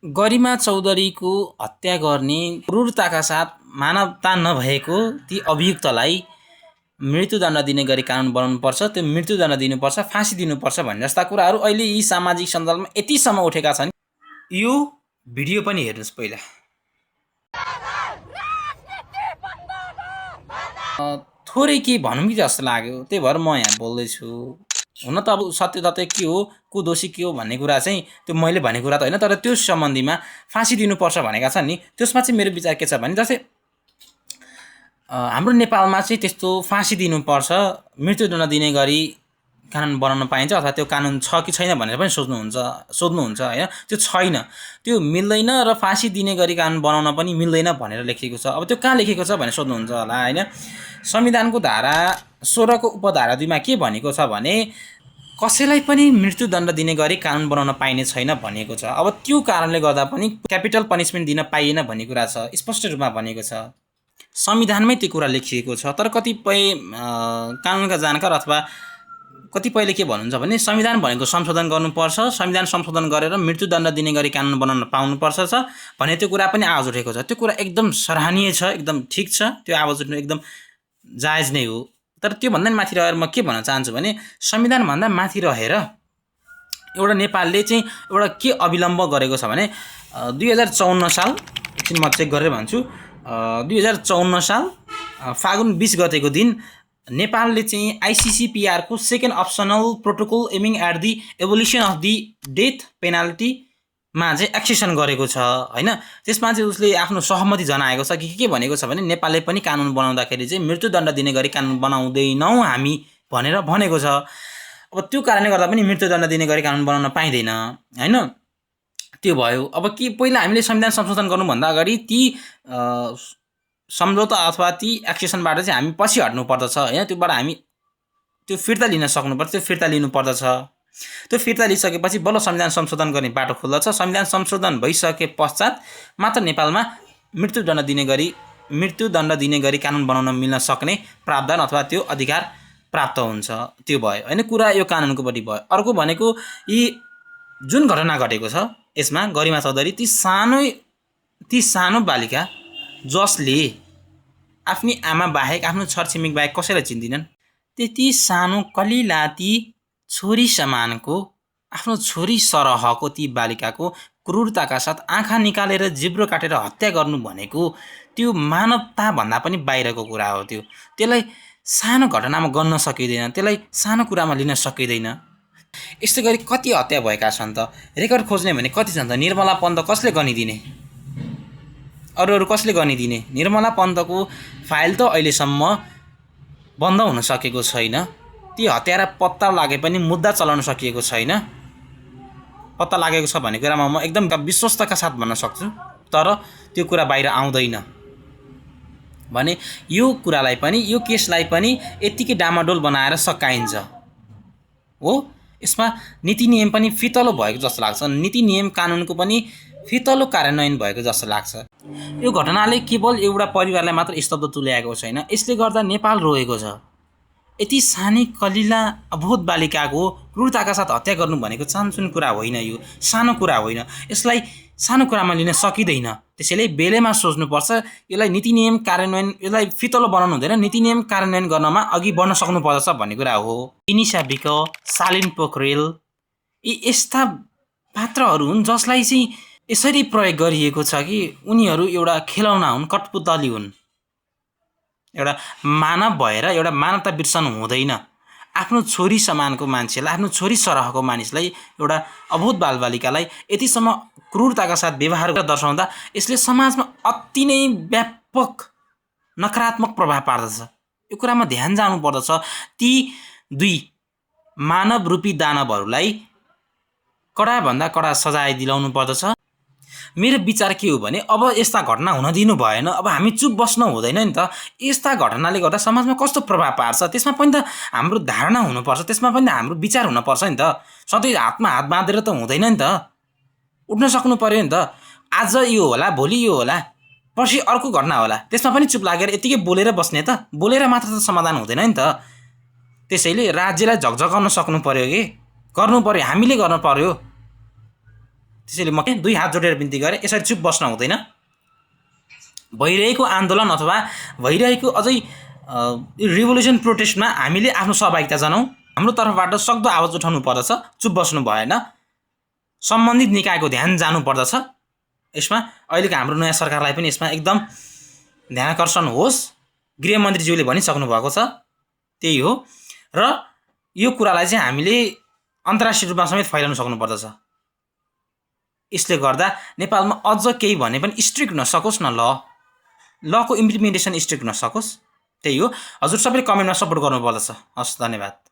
गरिमा चौधरीको हत्या गर्ने क्रूरताका साथ मानवता नभएको ती अभियुक्तलाई मृत्युदण्ड दिने गरी कानुन बनाउनुपर्छ, त्यो मृत्युदण्ड दिनुपर्छ, फाँसी दिनुपर्छ भन्ने जस्ता कुराहरू अहिले यी सामाजिक सञ्जालमा यतिसम्म उठेका छन्। यो भिडियो पनि हेर्नुहोस् पहिला। थोरै के भनौँ कि जस्तो लाग्यो, त्यही भएर म यहाँ बोल्दैछु। हुन त अब सत्य तथ्य के हो, को दोषी के हो भन्ने कुरा चाहिँ त्यो मैले भनेको कुरा त होइन, तर त्यो सम्बन्धीमा फाँसी दिनुपर्छ भनेका छन् नि। त्यसमा चाहिँ मेरो विचार के छ भने जस्तै हाम्रो नेपालमा चाहिँ त्यस्तो फाँसी दिनुपर्छ, मृत्युदण्ड दिने गरी कानुन बनाउन पाइन्छ अथवा त्यो कानुन छ कि छैन भनेर पनि सोध्नुहुन्छ होइन। त्यो छैन, त्यो मिल्दैन र फाँसी दिने गरी कानुन बनाउन पनि मिल्दैन भनेर लेखिएको छ। अब त्यो कहाँ लेखेको छ भनेर सोध्नुहुन्छ होला होइन। संविधानको धारा 16 को उपधारा 2 मा के भनेको छ भने कसैलाई पनि मृत्युदण्ड दिने गरी कानुन बनाउन पाइने छैन भनिएको छ। अब त्यो कारणले गर्दा पनि क्यापिटल पनिसमेन्ट दिन पाइएन भन्ने कुरा छ, स्पष्ट रूपमा भनेको छ, संविधानमै त्यो कुरा लेखिएको छ। तर कतिपय कानुनका जानकार अथवा कतिपयले के भन्नुहुन्छ भने संविधान भनेको संशोधन गर्नुपर्छ, संविधान संशोधन गरेर मृत्युदण्ड दिने गरी कानुन बनाउन पाउनुपर्छ भने त्यो कुरा पनि आवाज उठेको छ। त्यो कुरा एकदम सराहनीय छ, एकदम ठिक छ, त्यो आवाज उठ्नु एकदम जायज नै हो। तर त्यो भन्दा माथि रहेर म के भन्न चाहन्छु भने संविधानभन्दा माथि रहेर एउटा नेपालले चाहिँ एउटा के अविलम्ब गरेको छ भने 2054 साल एकछिन म चेक गरेर भन्छु, 2054 साल फागुन 20 गतेको दिन नेपालले चाहिँ ICCPR को second optional protocol aiming at the abolition of the death penalty मा चाहिँ एक्सेसन गरेको छ होइन। त्यसमा चाहिँ उसले आफ्नो सहमति जनाएको छ कि के भनेको छ भने नेपालले पनि कानुन बनाउँदाखेरि चाहिँ मृत्युदण्ड दिने गरी कानुन बनाउँदैनौँ हामी भनेर भनेको छ। अब त्यो कारणले गर्दा पनि मृत्युदण्ड दिने गरी कानुन बनाउन पाइँदैन होइन। त्यो भयो। अब के पहिला हामीले संविधान संशोधन गर्नुभन्दा अगाडि ती सम्झौता अथवा ती एक्सेसनबाट चाहिँ हामी पछि हट्नु पर्दछ होइन। त्योबाट हामी त्यो फिर्ता लिन सक्नुपर्छ, त्यो फिर्ता लिनु पर्दछ। त्यो फिर्ता लिइसकेपछि बल्ल संविधान संशोधन गर्ने बाटो खुल्दछ। संविधान संशोधन भइसके पश्चात मात्र नेपालमा मृत्युदण्ड दिने गरी कानुन बनाउन मिल्न सक्ने प्रावधान अथवा त्यो अधिकार प्राप्त हुन्छ। त्यो भयो होइन, कुरा यो कानुनको पट्टि भयो। अर्को भनेको यी जुन घटना घटेको छ यसमा गरिमा चौधरी ती सानो बालिका जसले आफ्नी आमा बाहेक आफ्नो छरछिमेक बाहेक कसैलाई चिन्दिनन्, त्यति सानो कलिला ती छोरी समानको आफ्नो छोरी सरहको ती बालिकाको क्रूरताका साथ आँखा निकालेर जिब्रो काटेर हत्या गर्नु भनेको त्यो मानवता भन्दा पनि बाहिरको कुरा हो। त्यसलाई सानो घटनामा गन्न सकिँदैन, त्यसलाई सानो कुरामा लिन सकिँदैन। यस्तै गरी कति हत्या भएका छन् त, रेकर्ड खोज्ने भने कति छन् त। निर्मला पन्त कसले गनिदिने, अरू कसले गनिदिने। निर्मला पन्तको फाइल त अहिलेसम्म बन्द हुन सकेको छैन। ती हत्यारा पत्ता लागे पनि मुद्दा चलाउन सकिएको छैन। पत्ता लागेको छ भन्ने कुरामा म एकदम विश्वस्तका साथ भन्न सक्छु, तर त्यो कुरा बाहिर आउँदैन भने यो कुरालाई पनि यो केसलाई पनि यतिकै डामाडोल बनाएर सकाइन्छ हो। यसमा नीति नियम पनि फितलो भएको जस्तो लाग्छ, नीति नियम कानुनको पनि फितलो कार्यान्वयन भएको जस्तो लाग्छ। यो घटनाले केवल एउटा परिवारलाई मात्र स्तब्ध तुल्याएको छैन, यसले गर्दा नेपाल रोएको छ। यति सानै कलिला अबोध बालिकाको क्रूरताका साथ हत्या गर्नु भनेको चानचुन कुरा होइन, यो सानो कुरा होइन। यसलाई सानो कुरामा लिन सकिँदैन। त्यसैले बेलैमा सोच्नुपर्छ, यसलाई नीति नियम कार्यान्वयन, यसलाई फितलो बनाउनु हुँदैन, नीति नियम कार्यान्वयन गर्नमा अघि बढ्न सक्नुपर्दछ भन्ने कुरा हो। इनिसा विक, शालिन पोखरेल यी यस्ता पात्रहरू हुन् जसलाई चाहिँ यसरी प्रयोग गरिएको छ कि उनीहरू एउटा खेलौना हुन्, कठपुतली हुन्। एउटा मानव भएर एउटा मानवता बिर्सनु हुँदैन। आफ्नो छोरी समानको मान्छेलाई, आफ्नो छोरी सरहको मानिसलाई, एउटा अबोध बालबालिकालाई यतिसम्म क्रूरताका साथ व्यवहार गरेर दर्शाउँदा यसले समाजमा अति नै व्यापक नकारात्मक प्रभाव पार्दछ। यो कुरामा ध्यान जानुपर्दछ। ती दुई मानव रूपी दानवहरूलाई कडाभन्दा कडा सजाय दिलाउनु पर्दछ। मेरो विचार के हो भने अब यस्ता घटना हुन दिनु भएन। अब हामी चुप बस्न हुँदैन नि त। यस्ता घटनाले गर्दा समाजमा कस्तो प्रभाव पार्छ त्यसमा पनि त हाम्रो धारणा हुनुपर्छ, त्यसमा पनि त हाम्रो विचार हुनुपर्छ नि त। सधैँ हातमा हात बाँधेर त हुँदैन नि त, उठ्न सक्नु पर्यो नि त। आज यो होला, भोलि यो होला, पर्सि अर्को घटना होला, त्यसमा पनि चुप लागेर यतिकै बोलेर बस्ने त, बोलेर मात्र त समाधान हुँदैन नि त। त्यसैले राज्यलाई झकझकाउन सक्नु पर्यो कि गर्नु पर्यो, हामीले गर्नु पर्यो। त्यसैले म दुई हात जोडेर बिन्ती गरेँ, यसरी चुप बस्न हुँदैन। भइरहेको आन्दोलन अथवा भइरहेको अझै रिभोल्युसन प्रोटेस्टमा हामीले आफ्नो सहभागिता जनाउँ। हाम्रो तर्फबाट सक्दो आवाज उठाउनु पर्दछ, चुप बस्नु भएन। सम्बन्धित निकायको ध्यान जानु पर्दछ यसमा। अहिलेको हाम्रो नयाँ सरकारलाई पनि यसमा एकदम ध्यानाकर्षण होस्। गृहमन्त्रीज्यूले भनिसक्नु भएको छ, त्यही हो। र यो कुरालाई चाहिँ हामीले अन्तर्राष्ट्रिय रूपमा समेत फैलाउन सक्नुपर्दछ। यसले गर्दा नेपालमा अझ केही भने पनि स्ट्रिक्ट हुन सकोस् न, लको इम्प्लिमेन्टेसन स्ट्रिक्ट हुन सकोस्। त्यही हो। हजुर सबैले कमेन्टमा सपोर्ट गर्नुपर्दछ। हस्, धन्यवाद।